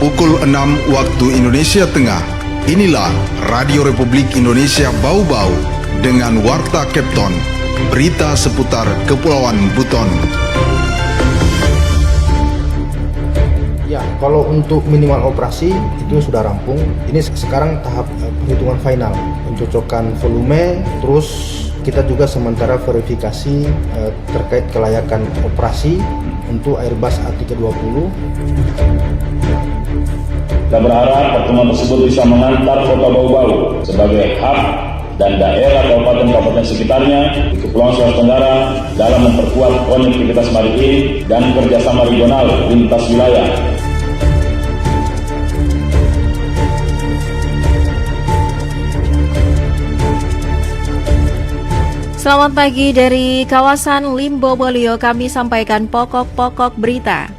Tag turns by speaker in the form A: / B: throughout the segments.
A: Pukul 6 waktu Indonesia Tengah. Inilah Radio Republik Indonesia Bau-Bau dengan Warta Kepton, berita seputar Kepulauan Buton.
B: Ya, kalau untuk minimal operasi itu sudah rampung. Ini sekarang tahap perhitungan final, pencocokan volume, terus kita juga sementara verifikasi terkait kelayakan operasi untuk Airbus A320.
C: Kita berharap pertemuan tersebut bisa mengantar Kota Bau-Bau sebagai hub dan daerah kabupaten-kabupaten sekitarnya di Kepulauan Sulawesi Tenggara dalam memperkuat konektivitas maritim dan kerjasama regional lintas wilayah.
D: Selamat pagi dari kawasan Limbo Bolio, kami sampaikan pokok-pokok berita.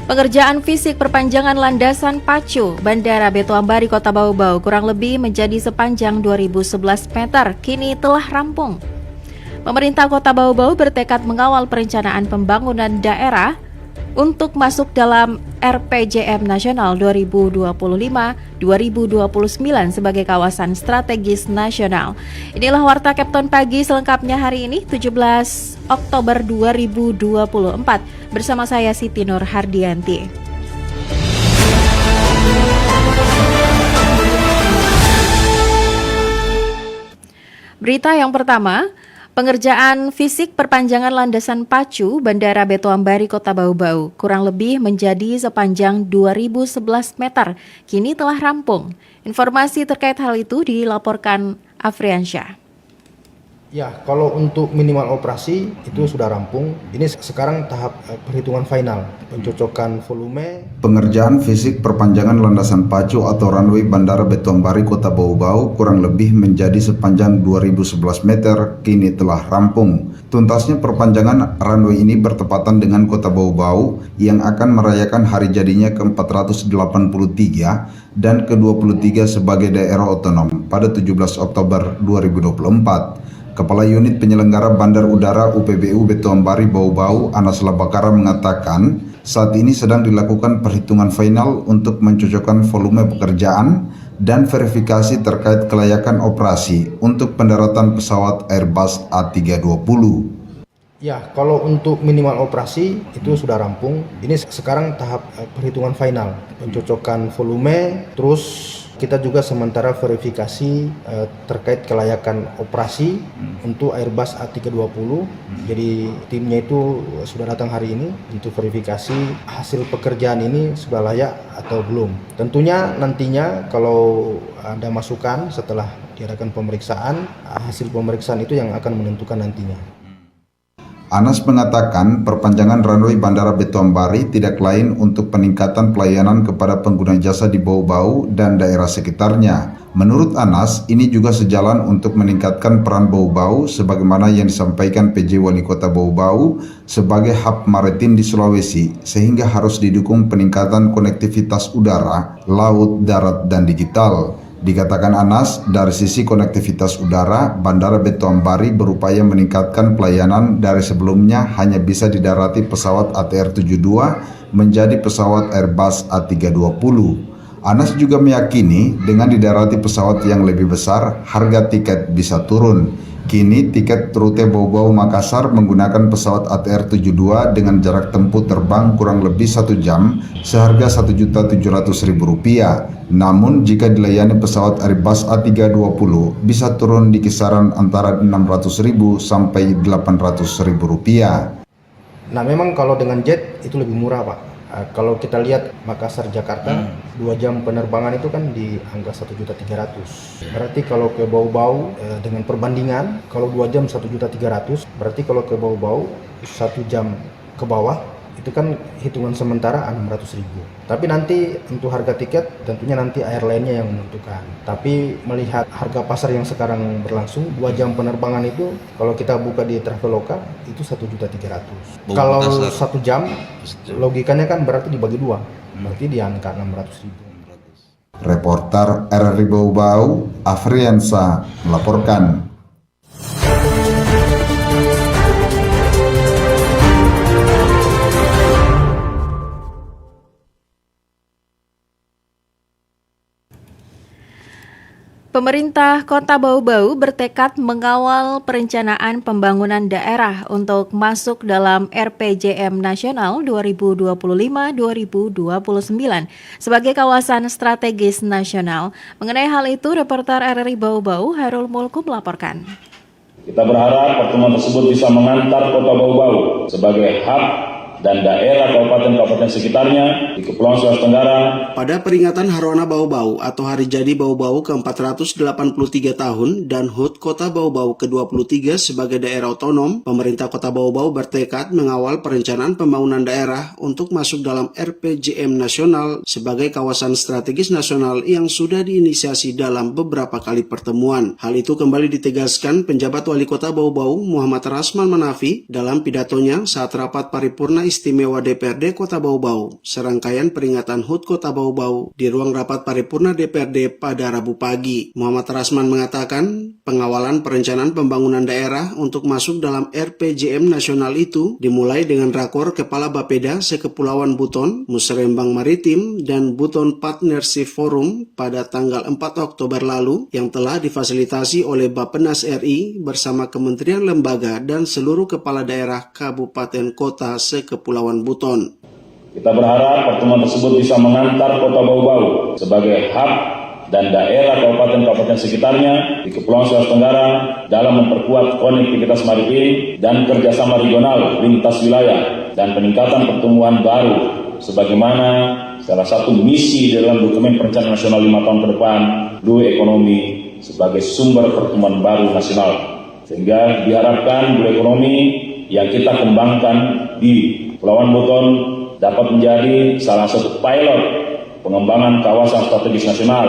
D: Pengerjaan fisik perpanjangan landasan pacu Bandara Beto Ambari Kota Bau-Bau kurang lebih menjadi sepanjang 2011 meter, kini telah rampung. Pemerintah Kota Bau-Bau bertekad mengawal perencanaan pembangunan daerah untuk masuk dalam RPJM Nasional 2025-2029 sebagai kawasan strategis nasional. Inilah Warta Kepton pagi selengkapnya hari ini 17 Oktober 2024 bersama saya Siti Nur Hardianti. Berita yang pertama, pengerjaan fisik perpanjangan landasan pacu Bandara Beto Ambari Kota Bau-Bau kurang lebih menjadi sepanjang 2011 meter, kini telah rampung. Informasi terkait hal itu dilaporkan Afriansyah.
B: Ya, kalau untuk minimal operasi itu sudah rampung. Ini sekarang tahap perhitungan final, pencocokan volume.
A: Pengerjaan fisik perpanjangan landasan pacu atau runway Bandara Beto Ambari Kota Bau-Bau kurang lebih menjadi sepanjang 2011 meter, kini telah rampung. Tuntasnya perpanjangan runway ini bertepatan dengan Kota Bau-Bau yang akan merayakan hari jadinya ke-483 dan ke-23 sebagai daerah otonom pada 17 Oktober 2024. Kepala Unit Penyelenggara Bandar Udara UPBU Beto Ambari Bau-Bau, Anas Labakara mengatakan, saat ini sedang dilakukan perhitungan final untuk mencocokkan volume pekerjaan dan verifikasi terkait kelayakan operasi untuk pendaratan pesawat Airbus A320.
B: Ya, kalau untuk minimal operasi itu sudah rampung. Ini sekarang tahap perhitungan final, pencocokan volume, terus kita juga sementara verifikasi terkait kelayakan operasi untuk Airbus A320. Jadi timnya itu sudah datang hari ini untuk verifikasi hasil pekerjaan ini sudah layak atau belum. Tentunya nantinya kalau ada masukan setelah diadakan pemeriksaan, hasil pemeriksaan itu yang akan menentukan nantinya.
A: Anas mengatakan perpanjangan runway Bandara Beto Ambari tidak lain untuk peningkatan pelayanan kepada pengguna jasa di Bau-Bau dan daerah sekitarnya. Menurut Anas, ini juga sejalan untuk meningkatkan peran Bau-Bau sebagaimana yang disampaikan PJ Wali Kota Bau-Bau sebagai hub maritim di Sulawesi, sehingga harus didukung peningkatan konektivitas udara, laut, darat, dan digital. Dikatakan Anas, dari sisi konektivitas udara, Bandara Beto Ambari berupaya meningkatkan pelayanan dari sebelumnya hanya bisa didarati pesawat ATR-72 menjadi pesawat Airbus A320. Anas juga meyakini dengan didarati pesawat yang lebih besar, harga tiket bisa turun. Kini tiket rute Bau-Bau Makassar menggunakan pesawat ATR-72 dengan jarak tempuh terbang kurang lebih 1 jam seharga Rp1.700.000. Namun jika dilayani pesawat Airbus A320 bisa turun di kisaran antara Rp600.000 sampai Rp800.000.
B: Nah, memang kalau dengan jet itu lebih murah, Pak. Kalau kita lihat Makassar Jakarta 2 jam penerbangan itu kan di angka 1.300.000. Berarti kalau ke Bau-Bau dengan perbandingan, kalau 2 jam 1.300.000, berarti kalau ke Bau-Bau 1 jam ke bawah itu kan hitungan sementara 600.000. Tapi nanti untuk harga tiket tentunya nanti airline-nya yang menentukan. Tapi melihat harga pasar yang sekarang berlangsung 2 jam penerbangan itu kalau kita buka di Traveloka itu 1.300.000. Kalau 1 jam logikanya kan berarti dibagi 2. Berarti di angka 600.000.
A: Reporter RRI Bau-Bau, Afriansa melaporkan.
D: Pemerintah Kota Bau-Bau bertekad mengawal perencanaan pembangunan daerah untuk masuk dalam RPJM Nasional 2025-2029 sebagai kawasan strategis nasional. Mengenai hal itu, reporter RRI Bau-Bau Hairul Mulku melaporkan.
C: Kita berharap pertemuan tersebut bisa mengantar Kota Bau-Bau sebagai hub dan daerah kabupaten-kabupaten sekitarnya di Kepulauan Sulawesi Tenggara.
E: Pada peringatan Harwana Bau-Bau atau Hari Jadi Bau-Bau ke-483 tahun dan HUT Kota Bau-Bau ke-23 sebagai daerah otonom, pemerintah Kota Bau-Bau bertekad mengawal perencanaan pembangunan daerah untuk masuk dalam RPJM Nasional sebagai kawasan strategis nasional yang sudah diinisiasi dalam beberapa kali pertemuan. Hal itu kembali ditegaskan penjabat Wali Kota Bau-Bau Muhammad Rasman Manafi dalam pidatonya saat rapat paripurna istimewa DPRD Kota Bau-Bau, serangkaian peringatan HUT Kota Bau-Bau di ruang rapat paripurna DPRD pada Rabu pagi. Muhammad Rasman mengatakan, pengawalan perencanaan pembangunan daerah untuk masuk dalam RPJM nasional itu dimulai dengan rakor Kepala Bapeda Sekepulauan Buton, Musrembang Maritim, dan Buton Partnership Forum pada tanggal 4 Oktober lalu yang telah difasilitasi oleh Bappenas RI bersama Kementerian Lembaga dan seluruh kepala daerah kabupaten kota Kepulauan Buton.
C: Kita berharap pertemuan tersebut bisa mengantar Kota Bau-Bau sebagai hub dan daerah kabupaten-kabupaten sekitarnya di Kepulauan Sulawesi Tenggara dalam memperkuat konektivitas maritim dan kerjasama regional lintas wilayah dan peningkatan pertumbuhan baru sebagaimana salah satu misi dalam dokumen perencanaan nasional 5 tahun ke depan, Blue Economy sebagai sumber pertumbuhan baru nasional. Sehingga diharapkan Blue Economy yang kita kembangkan di Kepulauan Buton dapat menjadi salah satu pilot pengembangan kawasan strategis nasional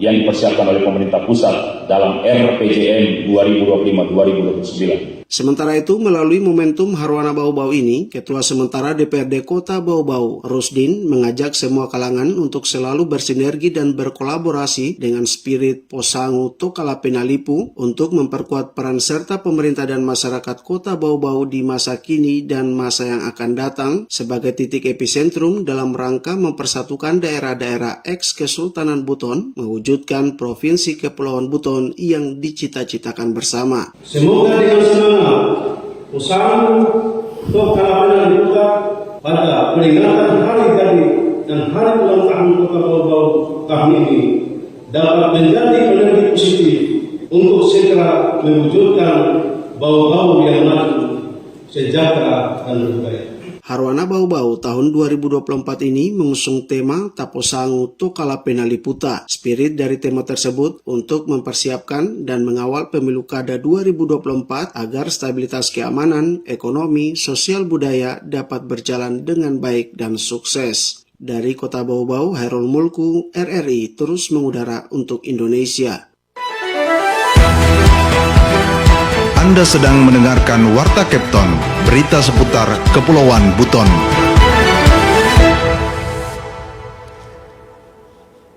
C: yang dipersiapkan oleh pemerintah pusat dalam RPJM 2025-2029.
E: Sementara itu, melalui momentum Harwana Bau-Bau ini, Ketua Sementara DPRD Kota Bau-Bau, Rusdin, mengajak semua kalangan untuk selalu bersinergi dan berkolaborasi dengan spirit Posangu Tokala Penalipu untuk memperkuat peran serta pemerintah dan masyarakat Kota Bau-Bau di masa kini dan masa yang akan datang sebagai titik epicentrum dalam rangka mempersatukan daerah-daerah ex-Kesultanan Buton mewujudkan Provinsi Kepulauan Buton yang dicita-citakan bersama.
F: Semoga dengan semangat Posangu Tokala Penalipu pada peringatan Hari Jadi dan Hari Ulang Tahun Kota Bau-Bau tahun ini dapat menjadi energi positif untuk segera mewujudkan Bau-Bau yang maju, sejahtera dan berdaya.
E: Harwana Bau-Bau tahun 2024 ini mengusung tema Taposangu Tokala Penaliputa. Spirit dari tema tersebut untuk mempersiapkan dan mengawal pemilu kada 2024 agar stabilitas keamanan, ekonomi, sosial budaya dapat berjalan dengan baik dan sukses. Dari Kota Bau-Bau, Hairul Mulku, RRI terus mengudara untuk Indonesia.
A: Anda sedang mendengarkan Warta Kepton, berita seputar Kepulauan Buton.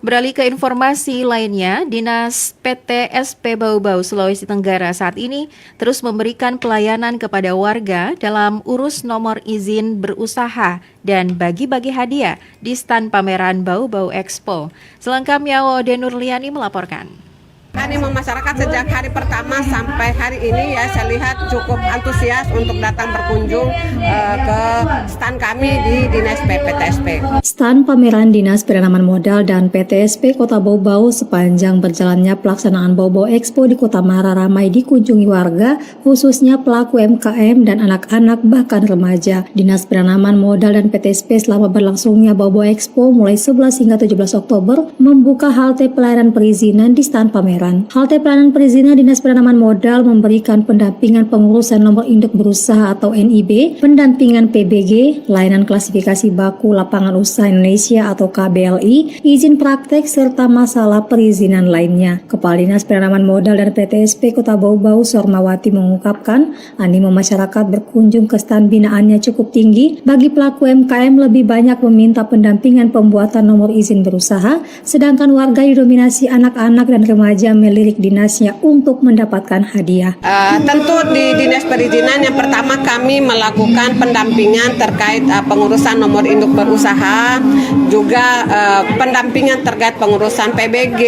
D: Beralih ke informasi lainnya, Dinas PTSP Bau-Bau Sulawesi Tenggara saat ini terus memberikan pelayanan kepada warga dalam urus nomor izin berusaha dan bagi-bagi hadiah di stan pameran Bau-Bau Expo. Selengkapnya Wode Nurliani melaporkan.
G: Animo masyarakat sejak hari pertama sampai hari ini ya saya lihat cukup antusias untuk datang berkunjung ke stan kami di Dinas PTSP.
H: Stan pameran Dinas Penanaman Modal dan PTSP Kota Bau-Bau sepanjang berjalannya pelaksanaan Bau-Bau Expo di Kota Mara ramai dikunjungi warga, khususnya pelaku UMKM dan anak-anak bahkan remaja. Dinas Penanaman Modal dan PTSP selama berlangsungnya Bau-Bau Expo mulai 11 hingga 17 Oktober membuka halte pelayanan perizinan di stan pameran. Halte pelayanan perizinan Dinas Penanaman Modal memberikan pendampingan pengurusan nomor induk berusaha atau NIB, pendampingan PBG, layanan klasifikasi baku lapangan usaha Indonesia atau KBLI, izin praktek serta masalah perizinan lainnya. Kepala Dinas Penanaman Modal dan PTSP Kota Bau-Bau Sormawati mengungkapkan, animo masyarakat berkunjung ke stan binaannya cukup tinggi. Bagi pelaku UMKM lebih banyak meminta pendampingan pembuatan nomor izin berusaha, sedangkan warga didominasi anak-anak dan remaja yang melirik dinasnya untuk mendapatkan hadiah.
G: Tentu di Dinas Perizinan yang pertama kami melakukan pendampingan terkait pengurusan nomor induk berusaha, juga pendampingan terkait pengurusan PBG,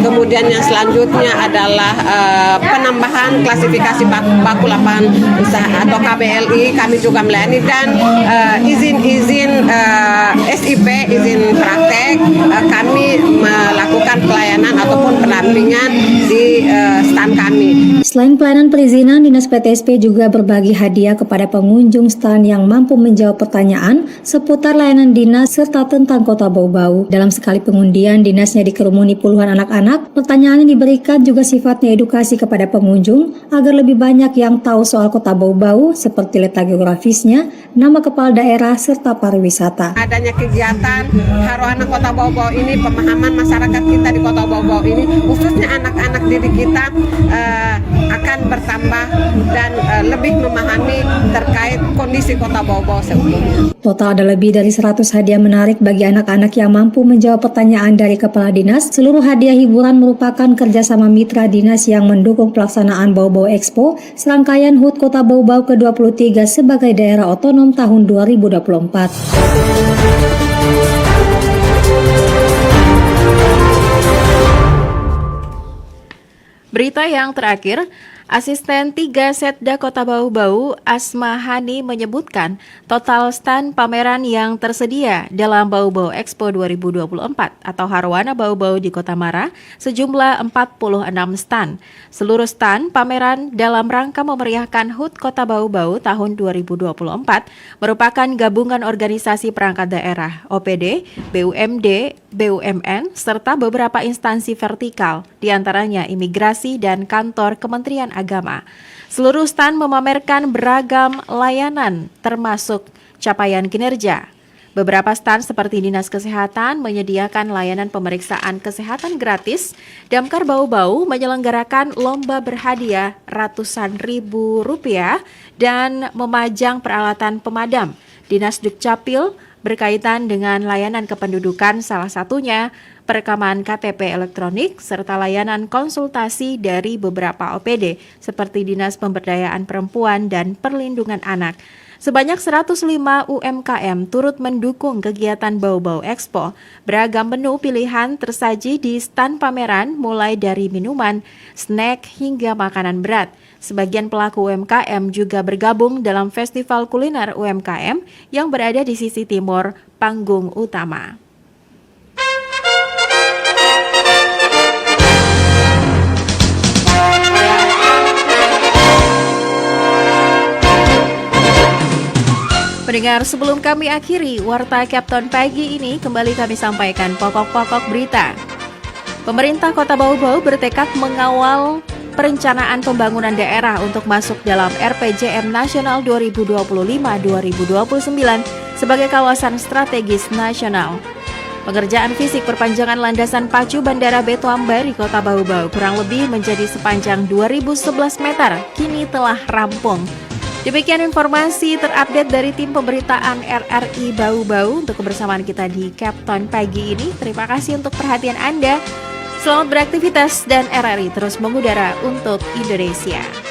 G: kemudian yang selanjutnya adalah penambahan klasifikasi baku lapangan usaha atau KBLI, kami juga melayani, dan izin-izin SIP, izin praktek, kami melakukan pelayanan ataupun pendampingan di stand kami.
H: Selain pelayanan perizinan, Dinas PTSP juga berbagi hadiah kepada pengunjung stand yang mampu menjawab pertanyaan seputar layanan dinas serta tentang Kota Bau-Bau. Dalam sekali pengundian, dinasnya dikerumuni puluhan anak-anak. Pertanyaan yang diberikan juga sifatnya edukasi kepada pengunjung agar lebih banyak yang tahu soal Kota Bau-Bau seperti letak geografisnya, nama kepala daerah, serta pariwisata.
G: Adanya kegiatan Haroana Kota Bau-Bau ini, pemahaman masyarakat kita di Kota Bau-Bau ini, khususnya anak-anak didik kita akan bertambah dan lebih memahami terkait kondisi Kota Bau-Bau seutuhnya.
H: Total ada lebih dari 100 hadiah menarik bagi anak-anak yang mampu menjawab pertanyaan dari kepala dinas. Seluruh hadiah hiburan merupakan kerjasama mitra dinas yang mendukung pelaksanaan Bau-Bau Expo, serangkaian HUT Kota Bau-Bau ke-23 sebagai daerah otonom tahun 2024.
D: Berita yang terakhir, Asisten 3 Setda Kota Bau-Bau, Asma Hani, menyebutkan total stand pameran yang tersedia dalam Bau-Bau Expo 2024 atau Haroana Bau-Bau di Kota Mara sejumlah 46 stand. Seluruh stand pameran dalam rangka memeriahkan HUT Kota Bau-Bau tahun 2024 merupakan gabungan organisasi perangkat daerah, OPD, BUMD, BUMN, serta beberapa instansi vertikal, diantaranya imigrasi dan kantor Kementerian Agama. Seluruh stand memamerkan beragam layanan termasuk capaian kinerja. Beberapa stand seperti Dinas Kesehatan menyediakan layanan pemeriksaan kesehatan gratis, Damkar Bau-Bau menyelenggarakan lomba berhadiah ratusan ribu rupiah dan memajang peralatan pemadam. Dinas Dukcapil berkaitan dengan layanan kependudukan, salah satunya perekaman KTP elektronik serta layanan konsultasi dari beberapa OPD seperti Dinas Pemberdayaan Perempuan dan Perlindungan Anak. Sebanyak 105 UMKM turut mendukung kegiatan Bau-Bau Expo. Beragam menu pilihan tersaji di stand pameran mulai dari minuman, snack hingga makanan berat. Sebagian pelaku UMKM juga bergabung dalam festival kuliner UMKM yang berada di sisi timur panggung utama. Pendengar, sebelum kami akhiri Warta Kapten Pagi ini, kembali kami sampaikan pokok-pokok berita. Pemerintah Kota Bau-Bau bertekad mengawal perencanaan pembangunan daerah untuk masuk dalam RPJM Nasional 2025-2029 sebagai kawasan strategis nasional. Pengerjaan fisik perpanjangan landasan pacu Bandara Beto Ambari Kota Bau-Bau kurang lebih menjadi sepanjang 2011 meter, kini telah rampung. Demikian informasi terupdate dari tim pemberitaan RRI Bau-Bau untuk kebersamaan kita di Kapten Pagi ini. Terima kasih untuk perhatian Anda. Selamat beraktivitas dan RRI terus mengudara untuk Indonesia.